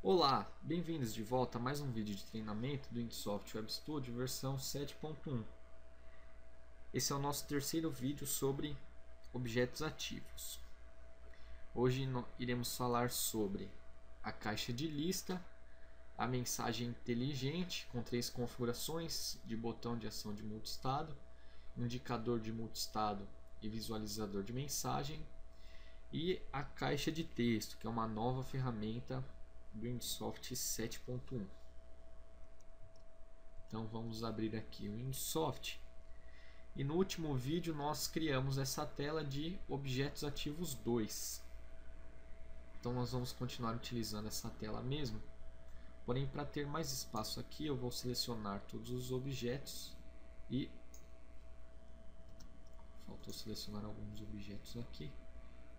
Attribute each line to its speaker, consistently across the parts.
Speaker 1: Olá, bem-vindos de volta a mais um vídeo de treinamento do Insoft Web Studio versão 7.1. Esse é o nosso terceiro vídeo sobre objetos ativos. Hoje iremos falar sobre a caixa de lista, a mensagem inteligente com 3 configurações de botão de ação de multistado, indicador de multistado e visualizador de mensagem, e a caixa de texto, que é uma nova ferramenta do Insoft 7.1. Então vamos abrir aqui o Insoft. E no último vídeo nós criamos essa tela de objetos ativos 2. Então nós vamos continuar utilizando essa tela mesmo. Porém, para ter mais espaço aqui, eu vou selecionar todos os objetos e faltou selecionar alguns objetos aqui.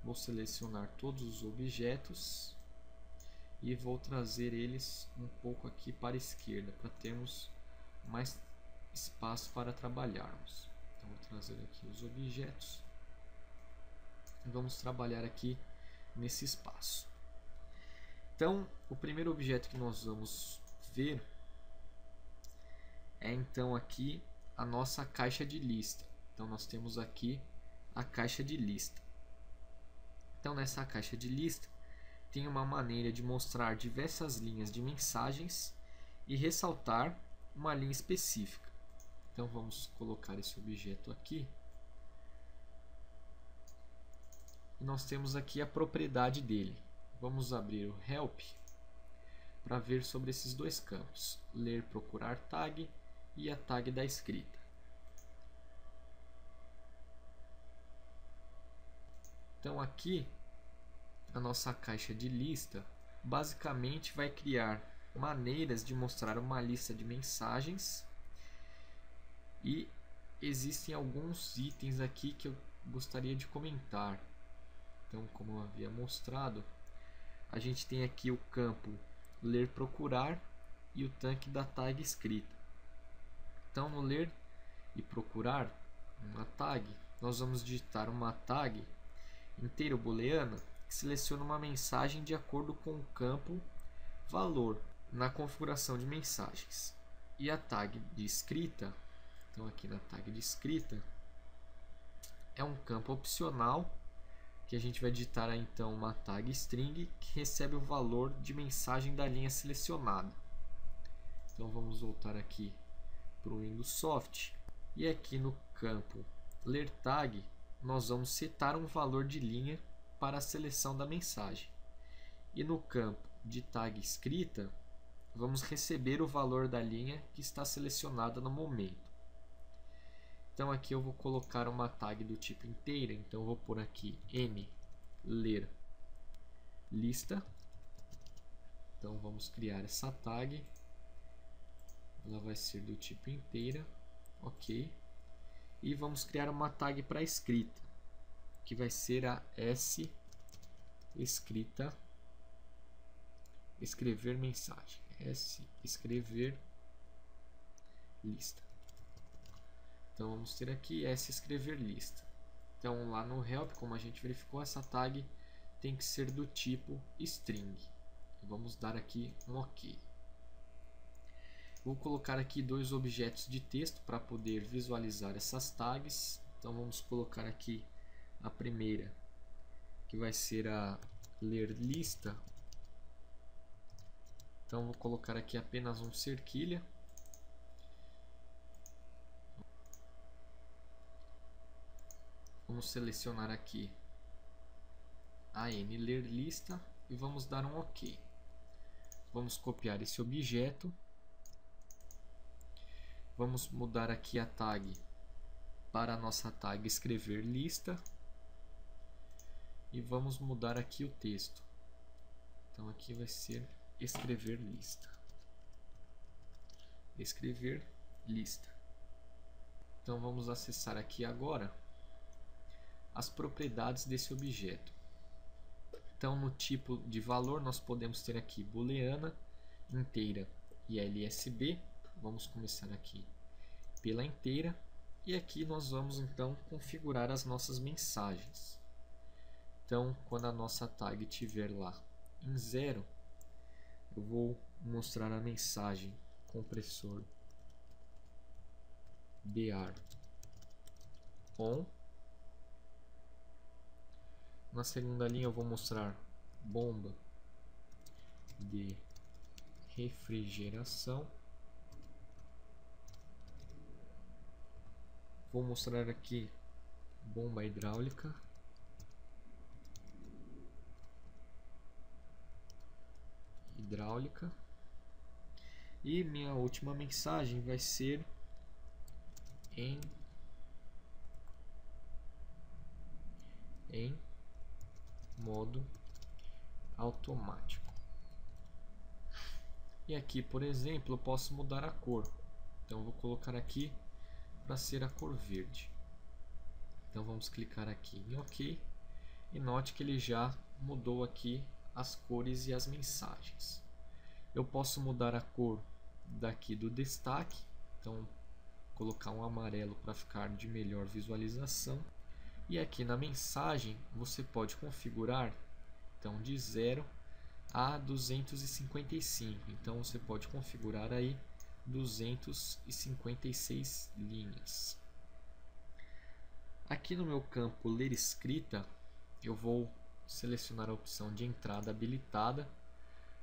Speaker 1: Vou selecionar todos os objetos e vou trazer eles um pouco aqui para a esquerda, para termos mais espaço para trabalharmos. Então vou trazer aqui os objetos e vamos trabalhar aqui nesse espaço. Então o primeiro objeto que nós vamos ver é então aqui a nossa caixa de lista. Então nós temos aqui a caixa de lista. Então nessa caixa de lista tem uma maneira de mostrar diversas linhas de mensagens e ressaltar uma linha específica. Então vamos colocar esse objeto aqui. E nós temos aqui a propriedade dele. Vamos abrir o Help para ver sobre esses dois campos: ler, procurar tag e a tag da escrita. Então aqui a nossa caixa de lista basicamente vai criar maneiras de mostrar uma lista de mensagens, e existem alguns itens aqui que eu gostaria de comentar. Então, como eu havia mostrado, a gente tem aqui o campo ler, procurar e o tanque da tag escrita. Então, no ler e procurar uma tag, nós vamos digitar uma tag inteira booleana que seleciona uma mensagem de acordo com o campo valor na configuração de mensagens. E a tag de escrita, então aqui na tag de escrita, é um campo opcional que a gente vai digitar então uma tag string que recebe o valor de mensagem da linha selecionada. Então vamos voltar aqui para o Windows Soft e aqui no campo ler tag nós vamos setar um valor de linha para a seleção da mensagem. E no campo de tag escrita, vamos receber o valor da linha que está selecionada no momento. Então aqui eu vou colocar uma tag do tipo inteira, então eu vou pôr aqui n ler lista. Então vamos criar essa tag, ela vai ser do tipo inteira, ok. E vamos criar uma tag para escrita, que vai ser a S escrita escrever mensagem, S escrever lista. Então vamos ter aqui S escrever lista. Então lá no help, como a gente verificou, essa tag tem que ser do tipo string. Vamos dar aqui um OK. Vou colocar aqui dois objetos de texto para poder visualizar essas tags. Então vamos colocar aqui a primeira, que vai ser a ler lista. Então vou colocar aqui apenas um cerquilha. Vamos selecionar aqui a n ler lista e vamos dar um OK. Vamos copiar esse objeto. Vamos mudar aqui a tag para a nossa tag escrever lista. E vamos mudar aqui o texto. Então aqui vai ser escrever lista. Escrever lista. Então vamos acessar aqui agora as propriedades desse objeto. Então no tipo de valor nós podemos ter aqui booleana, inteira e LSB. Vamos começar aqui pela inteira e aqui nós vamos então configurar as nossas mensagens. Então, quando a nossa tag estiver lá em 0, eu vou mostrar a mensagem compressor BR on. Na segunda linha eu vou mostrar bomba de refrigeração. Vou mostrar aqui bomba hidráulica. E minha última mensagem vai ser em modo automático. E aqui, por exemplo, eu posso mudar a cor. Então eu vou colocar aqui para ser a cor verde. Então vamos clicar aqui em OK e note que ele já mudou aqui as cores e as mensagens. Eu posso mudar a cor daqui do destaque, então colocar um amarelo para ficar de melhor visualização. E aqui na mensagem você pode configurar então de 0 a 255. Então você pode configurar aí 256 linhas. Aqui no meu campo ler escrita, eu vou selecionar a opção de entrada habilitada,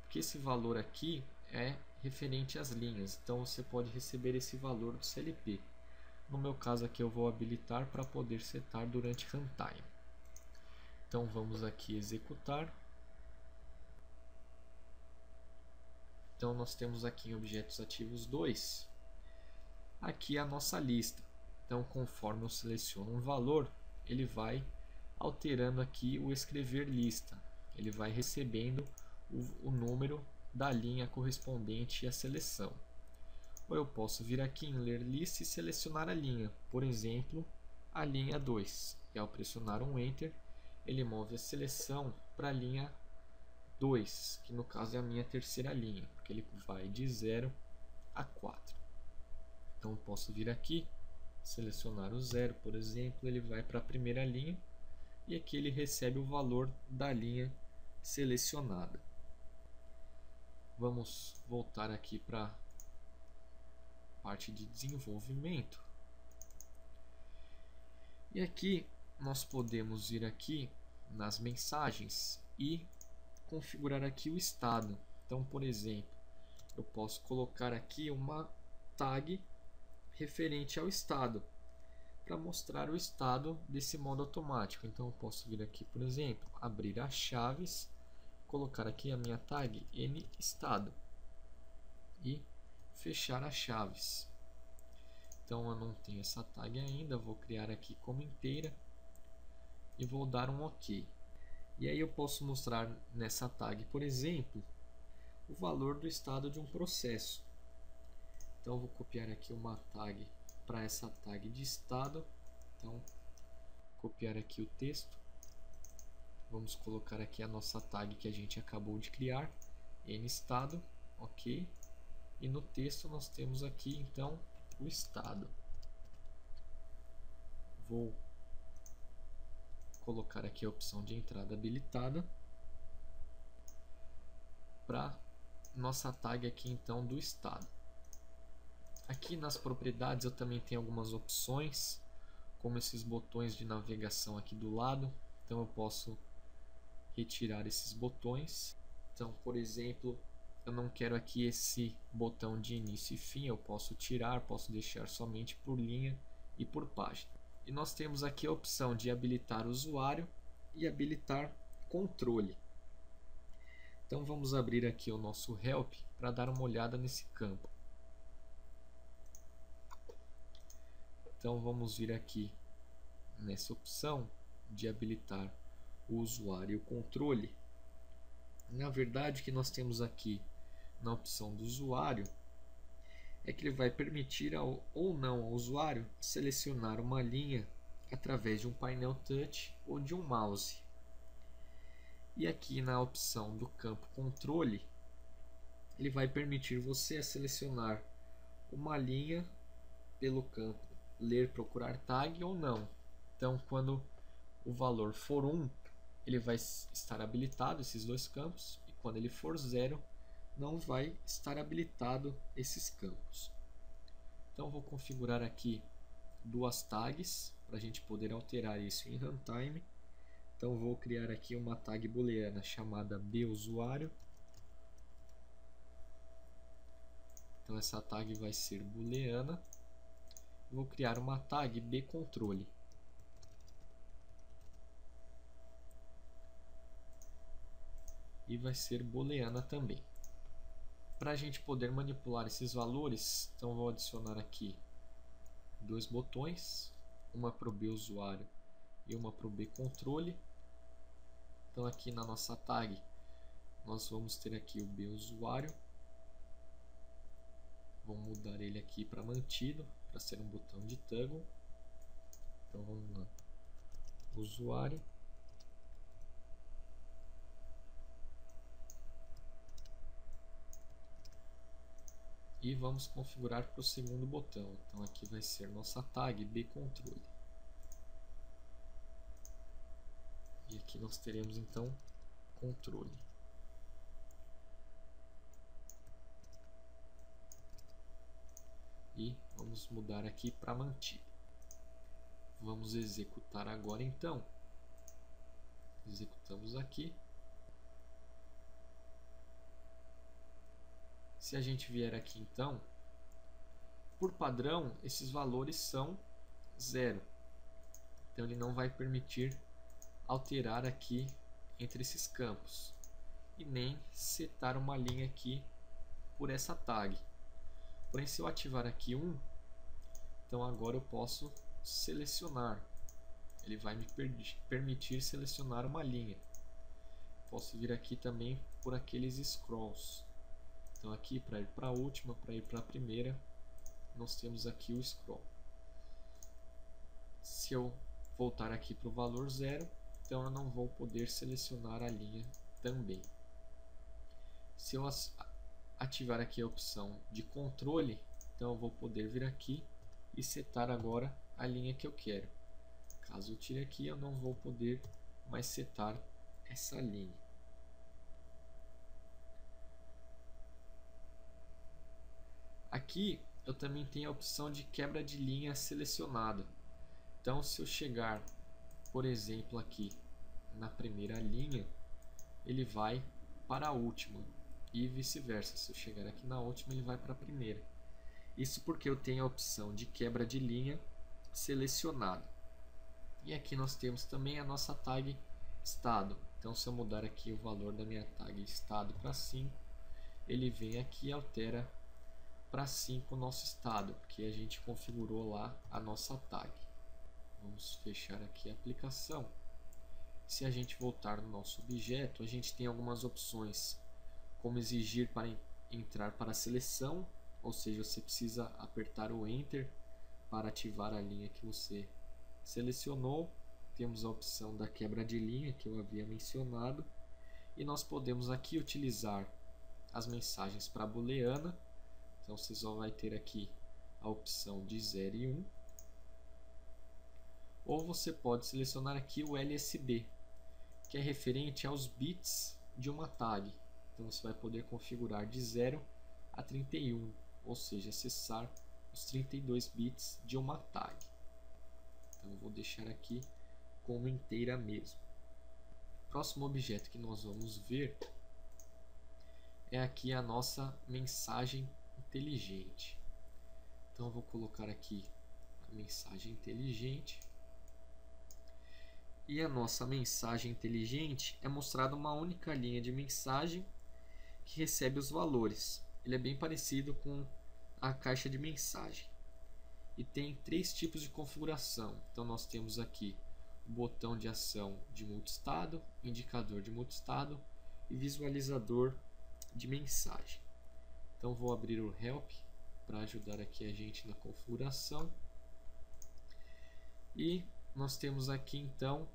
Speaker 1: porque esse valor aqui é referente às linhas, então você pode receber esse valor do CLP. No meu caso aqui eu vou habilitar para poder setar durante runtime. Então vamos aqui executar. Então nós temos aqui em objetos ativos 2, aqui a nossa lista. Então conforme eu seleciono um valor, ele vai alterando aqui o escrever lista. Ele vai recebendo o número da linha correspondente à seleção. Ou eu posso vir aqui em ler lista e selecionar a linha, por exemplo, a linha 2. E ao pressionar um Enter, ele move a seleção para a linha 2, que no caso é a minha terceira linha, porque ele vai de 0 a 4. Então eu posso vir aqui, selecionar o 0, por exemplo, ele vai para a primeira linha e aqui ele recebe o valor da linha selecionada. Vamos voltar aqui para a parte de desenvolvimento. E aqui nós podemos ir aqui nas mensagens e configurar aqui o estado. Então, por exemplo, eu posso colocar aqui uma tag referente ao estado para mostrar o estado desse modo automático. Então eu posso vir aqui, por exemplo, abrir as chaves, colocar aqui a minha tag N estado e fechar as chaves. Então eu não tenho essa tag ainda, vou criar aqui como inteira e vou dar um OK. E aí eu posso mostrar nessa tag, por exemplo, o valor do estado de um processo. Então eu vou copiar aqui uma tag para essa tag de estado. Então copiar aqui o texto. Vamos colocar aqui a nossa tag que a gente acabou de criar, N estado, OK. E no texto nós temos aqui então o estado. Vou colocar aqui a opção de entrada habilitada para nossa tag aqui então do estado. Aqui nas propriedades eu também tenho algumas opções, como esses botões de navegação aqui do lado. Então eu posso retirar esses botões. Então, por exemplo, eu não quero aqui esse botão de início e fim, eu posso tirar, posso deixar somente por linha e por página. E nós temos aqui a opção de habilitar usuário e habilitar controle. Então vamos abrir aqui o nosso help para dar uma olhada nesse campo. Então vamos vir aqui nessa opção de habilitar o usuário e o controle. Na verdade, o que nós temos aqui na opção do usuário é que ele vai permitir ou não ao usuário selecionar uma linha através de um painel touch ou de um mouse. E aqui na opção do campo controle, ele vai permitir você selecionar uma linha pelo campo ler, procurar tag ou não. Então, quando o valor for 1, ele vai estar habilitado esses dois campos, e quando ele for 0, não vai estar habilitado esses campos. Então vou configurar aqui duas tags para a gente poder alterar isso em runtime. Então vou criar aqui uma tag booleana chamada busuário. Então essa tag vai ser booleana. Vou criar uma tag bcontrole. E vai ser booleana também. Para a gente poder manipular esses valores, então vou adicionar aqui dois botões, uma para o busuário e uma para o bcontrole. Então aqui na nossa tag nós vamos ter aqui o busuário. Vamos mudar ele aqui para mantido, para ser um botão de toggle. Então vamos lá, usuário. E vamos configurar para o segundo botão. Então aqui vai ser nossa tag bcontrole. E aqui nós teremos então controle. E vamos mudar aqui para mantido. Vamos executar agora então. Executamos aqui. Se a gente vier aqui então, por padrão esses valores são 0. Então ele não vai permitir alterar aqui entre esses campos. E nem setar uma linha aqui por essa tag. Porém, se eu ativar aqui 1, então agora eu posso selecionar. Ele vai me permitir selecionar uma linha. Posso vir aqui também por aqueles scrolls. Então aqui para ir para a última, para ir para a primeira, nós temos aqui o scroll. Se eu voltar aqui para o valor 0, então eu não vou poder selecionar a linha também. Se eu ativar aqui a opção de controle, então eu vou poder vir aqui e setar agora a linha que eu quero. Caso eu tire aqui, eu não vou poder mais setar essa linha. Aqui eu também tenho a opção de quebra de linha selecionada. Então se eu chegar, por exemplo, aqui na primeira linha, ele vai para a última e vice-versa. Se eu chegar aqui na última, ele vai para a primeira. Isso porque eu tenho a opção de quebra de linha selecionada. E aqui nós temos também a nossa tag estado. Então se eu mudar aqui o valor da minha tag estado para 5, ele vem aqui e altera para 5 o nosso estado, porque a gente configurou lá a nossa tag. Vamos fechar aqui a aplicação. Se a gente voltar no nosso objeto, a gente tem algumas opções, como exigir para entrar para a seleção, ou seja, você precisa apertar o Enter para ativar a linha que você selecionou. Temos a opção da quebra de linha que eu havia mencionado, e nós podemos aqui utilizar as mensagens para booleana. Então você só vai ter aqui a opção de 0 e 1. Ou você pode selecionar aqui o LSB, que é referente aos bits de uma tag. Então você vai poder configurar de 0 a 31, ou seja, acessar os 32 bits de uma tag. Então eu vou deixar aqui como inteira mesmo. O próximo objeto que nós vamos ver é aqui a nossa mensagem inteligente. Então eu vou colocar aqui a mensagem inteligente. E a nossa mensagem inteligente é mostrada uma única linha de mensagem que recebe os valores. Ele é bem parecido com a caixa de mensagem. E tem 3 tipos de configuração. Então nós temos aqui o botão de ação de multistado, indicador de multistado e visualizador de mensagem. Então vou abrir o Help para ajudar aqui a gente na configuração. E nós temos aqui então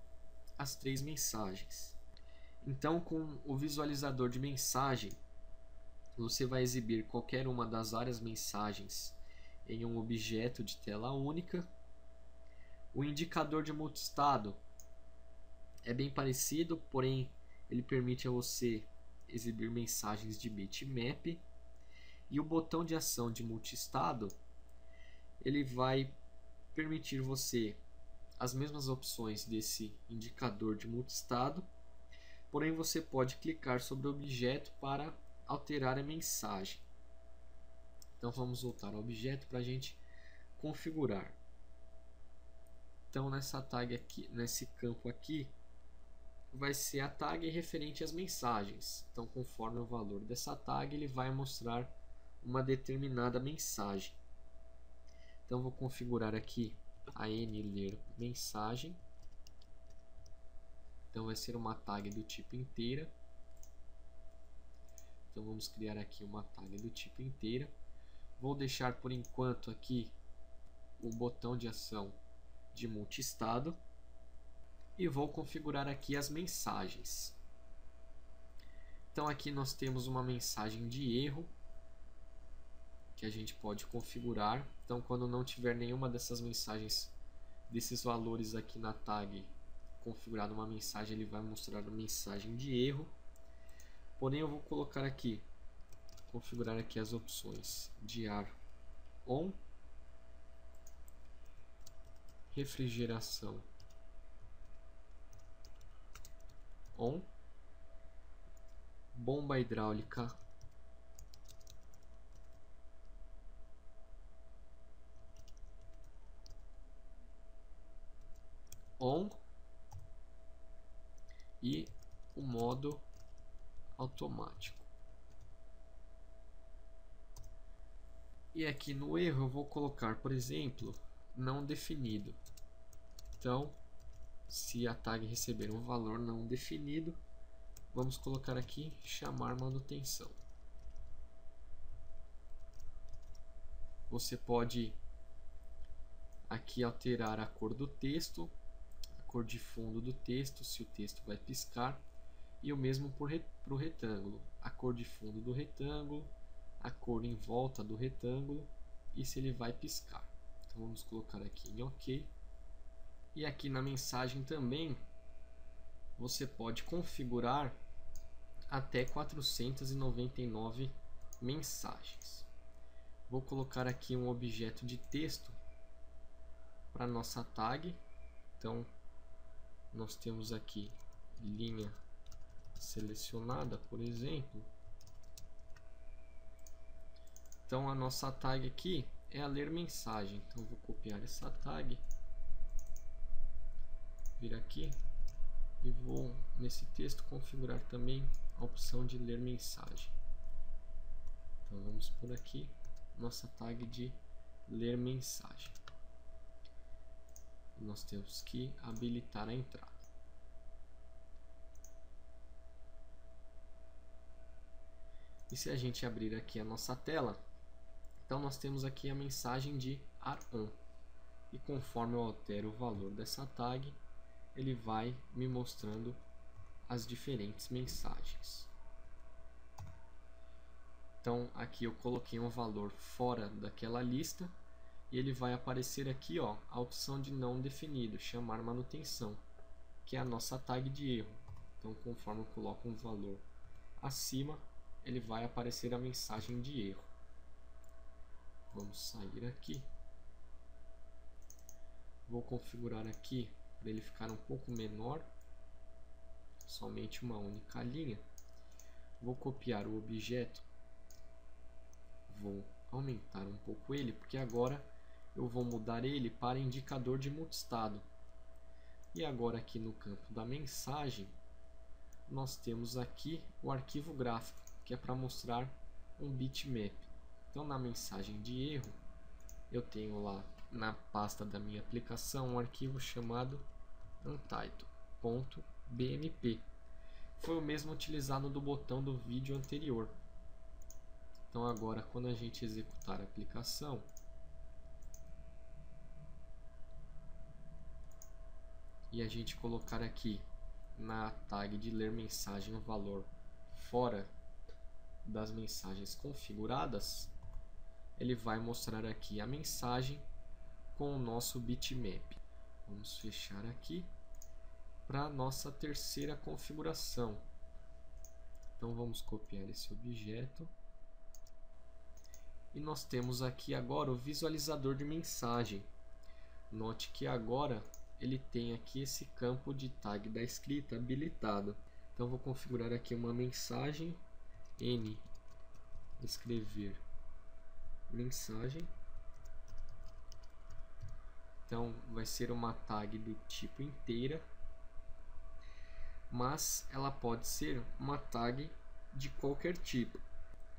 Speaker 1: as 3 mensagens. Então com o visualizador de mensagem, você vai exibir qualquer uma das várias mensagens em um objeto de tela única. O indicador de multistado é bem parecido, porém ele permite a você exibir mensagens de bitmap. E o botão de ação de multiestado, ele vai permitir você as mesmas opções desse indicador de multiestado, porém você pode clicar sobre o objeto para alterar a mensagem. Então vamos voltar ao objeto para a gente configurar. Então nessa tag aqui, nesse campo aqui, vai ser a tag referente às mensagens. Então conforme o valor dessa tag, ele vai mostrar uma determinada mensagem. Então vou configurar aqui a nler mensagem. Então vai ser uma tag do tipo inteira. Então vamos criar aqui uma tag do tipo inteira. Vou deixar por enquanto aqui o botão de ação de multiestado e vou configurar aqui as mensagens. Então aqui nós temos uma mensagem de erro que a gente pode configurar. Então quando não tiver nenhuma dessas mensagens, desses valores aqui na tag configurado uma mensagem, ele vai mostrar a mensagem de erro. Porém eu vou colocar aqui, configurar aqui as opções de ar on, refrigeração on, bomba hidráulica on e o modo automático. E aqui no erro eu vou colocar, por exemplo, não definido. Então, se a tag receber um valor não definido, vamos colocar aqui chamar manutenção. Você pode aqui alterar a cor do texto, a cor de fundo do texto, se o texto vai piscar, e o mesmo para o retângulo, a cor de fundo do retângulo, a cor em volta do retângulo e se ele vai piscar. Então vamos colocar aqui em OK. E aqui na mensagem também você pode configurar até 499 mensagens. Vou colocar aqui um objeto de texto para nossa tag. Então nós temos aqui linha selecionada, por exemplo. Então a nossa tag aqui é a ler mensagem. Então vou copiar essa tag, vir aqui e vou nesse texto configurar também a opção de ler mensagem. Então vamos por aqui nossa tag de ler mensagem. Nós temos que habilitar a entrada. E se a gente abrir aqui a nossa tela, então nós temos aqui a mensagem de ar on. E conforme eu altero o valor dessa tag, ele vai me mostrando as diferentes mensagens. Então aqui eu coloquei um valor fora daquela lista e ele vai aparecer aqui, ó, a opção de não definido, chamar manutenção, que é a nossa tag de erro. Então conforme eu coloco um valor acima, ele vai aparecer a mensagem de erro. Vamos sair aqui. Vou configurar aqui para ele ficar um pouco menor, somente uma única linha. Vou copiar o objeto, vou aumentar um pouco ele, porque agora eu vou mudar ele para indicador de multiestado. E agora aqui no campo da mensagem, nós temos aqui o arquivo gráfico, que é para mostrar um bitmap. Então na mensagem de erro, eu tenho lá na pasta da minha aplicação um arquivo chamado untitled.bmp. Foi o mesmo utilizado do botão do vídeo anterior. Então agora quando a gente executar a aplicação, e a gente colocar aqui na tag de ler mensagem o valor fora das mensagens configuradas, ele vai mostrar aqui a mensagem com o nosso bitmap. Vamos fechar aqui para a nossa terceira configuração. Então vamos copiar esse objeto. E nós temos aqui agora o visualizador de mensagem. Note que agora ele tem aqui esse campo de tag da escrita habilitado. Então vou configurar aqui uma mensagem N escrever mensagem. Então vai ser uma tag do tipo inteira, mas ela pode ser uma tag de qualquer tipo.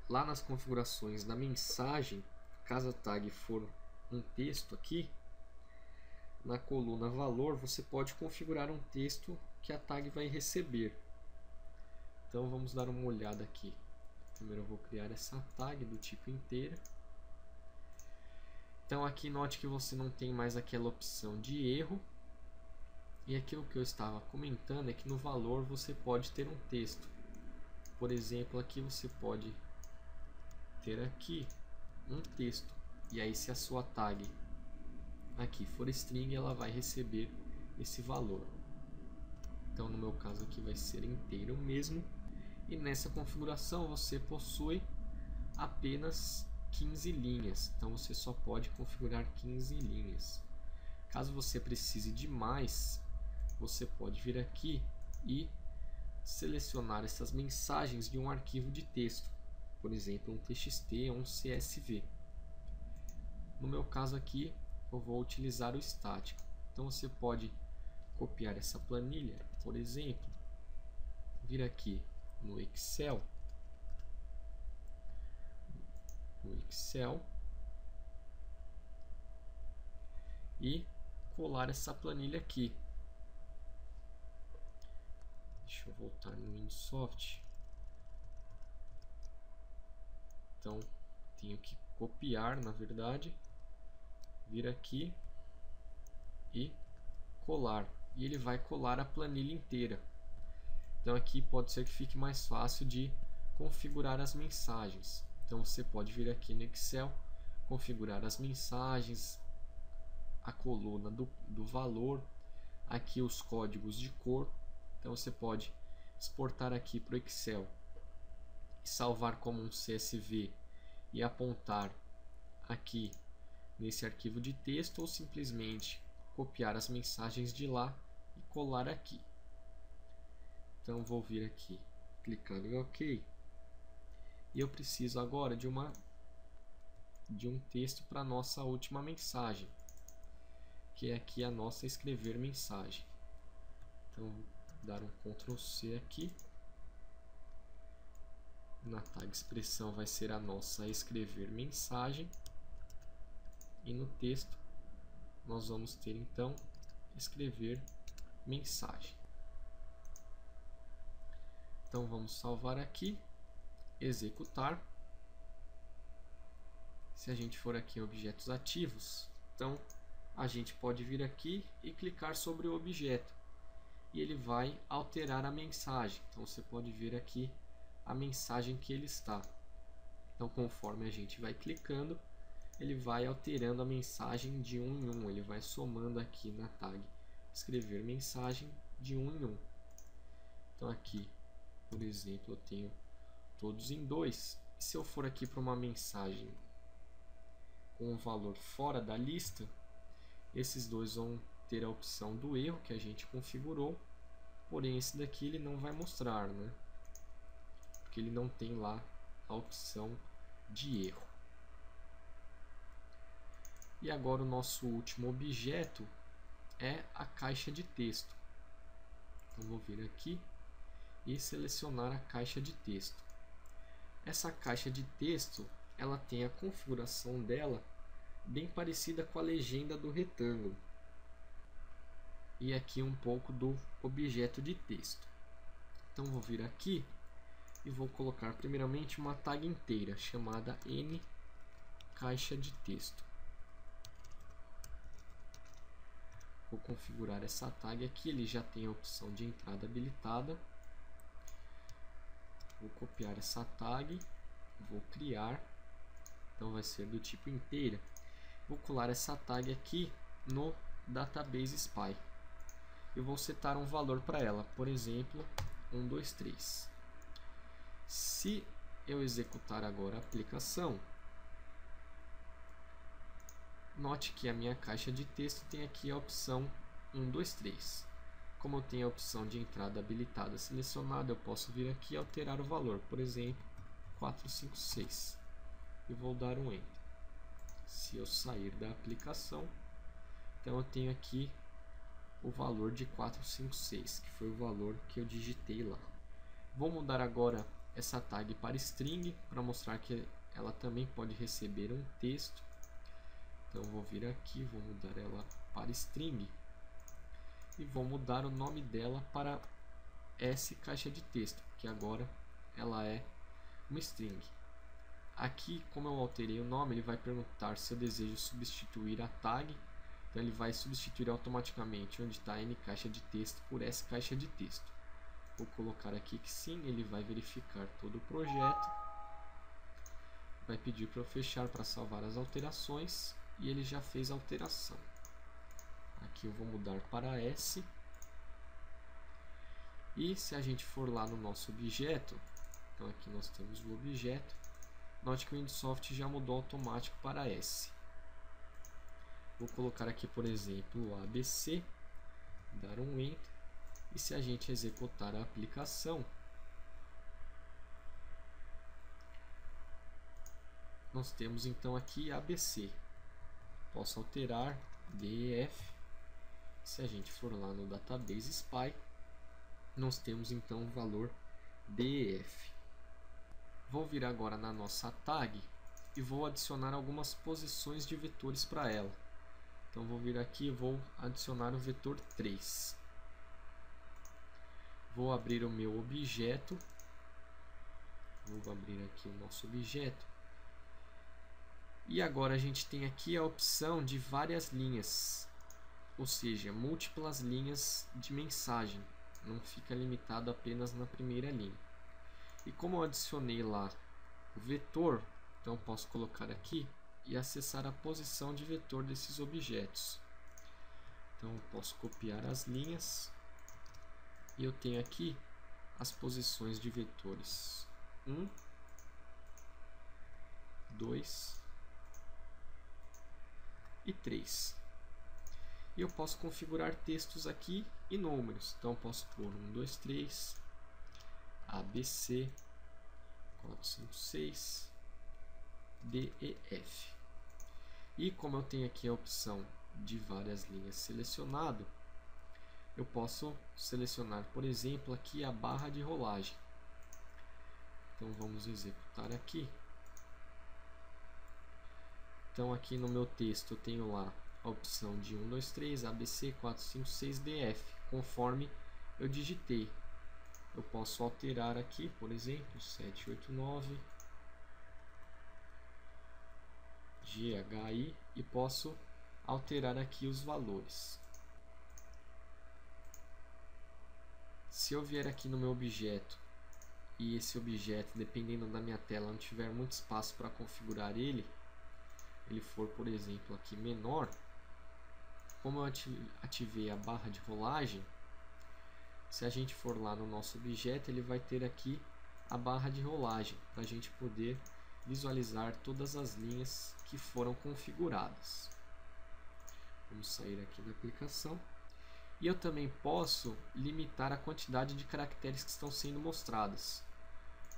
Speaker 1: Lá nas configurações da mensagem, caso a tag for um texto aqui, na coluna valor você pode configurar um texto que a tag vai receber. Então vamos dar uma olhada aqui. Primeiro eu vou criar essa tag do tipo inteira. Então aqui note que você não tem mais aquela opção de erro. E aquilo que eu estava comentando é que no valor você pode ter um texto. Por exemplo, aqui você pode ter aqui um texto. E aí se a sua tag aqui for string, ela vai receber esse valor. Então no meu caso aqui vai ser inteiro mesmo. E nessa configuração você possui apenas 15 linhas. Então você só pode configurar 15 linhas. Caso você precise de mais, você pode vir aqui e selecionar essas mensagens de um arquivo de texto. Por exemplo, um TXT ou um CSV. No meu caso aqui, eu vou utilizar o estático. Então você pode copiar essa planilha, por exemplo, vir aqui no Excel, e colar essa planilha aqui. Deixa eu voltar no Insoft. Então tenho que copiar, na verdade, vir aqui e colar, e ele vai colar a planilha inteira. Então aqui pode ser que fique mais fácil de configurar as mensagens. Então você pode vir aqui no Excel, configurar as mensagens, a coluna do valor, aqui os códigos de cor. Então você pode exportar aqui para o Excel e salvar como um CSV e apontar aqui nesse arquivo de texto, ou simplesmente copiar as mensagens de lá e colar aqui. Então vou vir aqui, clicar em OK, e eu preciso agora de um texto para a nossa última mensagem, que é aqui a nossa escrever mensagem. Então vou dar um Ctrl C aqui. Na tag expressão vai ser a nossa escrever mensagem, e no texto nós vamos ter então escrever mensagem. Então vamos salvar aqui, executar. Se a gente for aqui em objetos ativos, então a gente pode vir aqui e clicar sobre o objeto e ele vai alterar a mensagem. Então você pode ver aqui a mensagem que ele está. Então conforme a gente vai clicando, ele vai alterando a mensagem de um em um, ele vai somando aqui na tag escrever mensagem de um em um. Então aqui, por exemplo, eu tenho todos em 2. E se eu for aqui para uma mensagem com um valor fora da lista, esses dois vão ter a opção do erro que a gente configurou, porém esse daqui ele não vai mostrar, né? Porque ele não tem lá a opção de erro. E agora o nosso último objeto é a caixa de texto. Então vou vir aqui e selecionar a caixa de texto. Essa caixa de texto, ela tem a configuração dela bem parecida com a legenda do retângulo. E aqui um pouco do objeto de texto. Então vou vir aqui e vou colocar primeiramente uma tag inteira chamada N caixa de texto. Vou configurar essa tag aqui, ele já tem a opção de entrada habilitada. Vou copiar essa tag, vou criar, então vai ser do tipo inteira. Vou colar essa tag aqui no Database Spy. Eu vou setar um valor para ela, por exemplo, 123. Se eu executar agora a aplicação, note que a minha caixa de texto tem aqui a opção 1, 2, 3. Como eu tenho a opção de entrada habilitada selecionada, eu posso vir aqui e alterar o valor, por exemplo, 456, e vou dar um Enter. Se eu sair da aplicação, então eu tenho aqui o valor de 456, que foi o valor que eu digitei lá. Vou mudar agora essa tag para string, para mostrar que ela também pode receber um texto. Então vou vir aqui, vou mudar ela para string e vou mudar o nome dela para S caixa de texto, porque agora ela é uma string. Aqui, como eu alterei o nome, ele vai perguntar se eu desejo substituir a tag. Então ele vai substituir automaticamente onde está N caixa de texto por S caixa de texto. Vou colocar aqui que sim, ele vai verificar todo o projeto. Vai pedir para eu fechar para salvar as alterações e ele já fez a alteração. Aqui eu vou mudar para S. E se a gente for lá no nosso objeto, então aqui nós temos o objeto, note que o Windsoft já mudou automático para S. Vou colocar aqui, por exemplo, o ABC, dar um Enter, e se a gente executar a aplicação, nós temos então aqui ABC. Posso alterar DEF. Se a gente for lá no Database Spy, nós temos então o valor DEF. Vou vir agora na nossa tag e vou adicionar algumas posições de vetores para ela. Então vou vir aqui e vou adicionar o vetor 3. Vou abrir o meu objeto. Vou abrir aqui o nosso objeto. E agora a gente tem aqui a opção de várias linhas, ou seja, múltiplas linhas de mensagem. Não fica limitado apenas na primeira linha. E como eu adicionei lá o vetor, então posso colocar aqui e acessar a posição de vetor desses objetos. Então eu posso copiar as linhas e eu tenho aqui as posições de vetores 1, 2 e 3. E eu posso configurar textos aqui e números. Então eu posso pôr 1, 2, 3, ABC, 4, 5, 6, D, E, F. E como eu tenho aqui a opção de várias linhas selecionado, eu posso selecionar, por exemplo, aqui a barra de rolagem. Então vamos executar aqui. Então aqui no meu texto eu tenho lá a opção de 1, 2, 3, ABC, 4, 5, 6, DF, conforme eu digitei. Eu posso alterar aqui, por exemplo, 7, 8, 9, GHI, e posso alterar aqui os valores. Se eu vier aqui no meu objeto e esse objeto, dependendo da minha tela, não tiver muito espaço para configurar ele for, por exemplo, aqui menor, como eu ativei a barra de rolagem, se a gente for lá no nosso objeto, ele vai ter aqui a barra de rolagem, para a gente poder visualizar todas as linhas que foram configuradas. Vamos sair aqui da aplicação. E eu também posso limitar a quantidade de caracteres que estão sendo mostradas.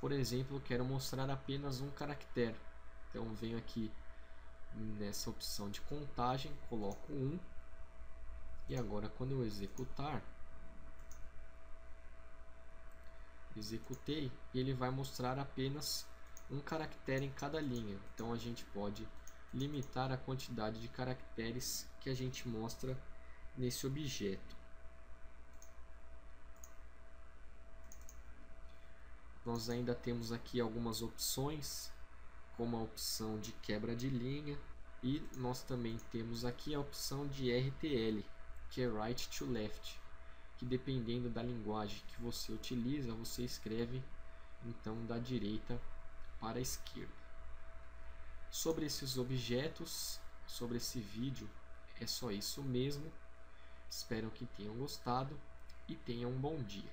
Speaker 1: Por exemplo, eu quero mostrar apenas um caractere. Então venho aqui nessa opção de contagem, coloco 1. E agora quando eu executar, executei, e ele vai mostrar apenas um caractere em cada linha. Então a gente pode limitar a quantidade de caracteres que a gente mostra nesse objeto. Nós ainda temos aqui algumas opções, como a opção de quebra de linha, e nós também temos aqui a opção de RTL, que é Right to Left, que dependendo da linguagem que você utiliza, você escreve então da direita para a esquerda. Sobre esses objetos, sobre esse vídeo, é só isso mesmo. Espero que tenham gostado e tenham um bom dia.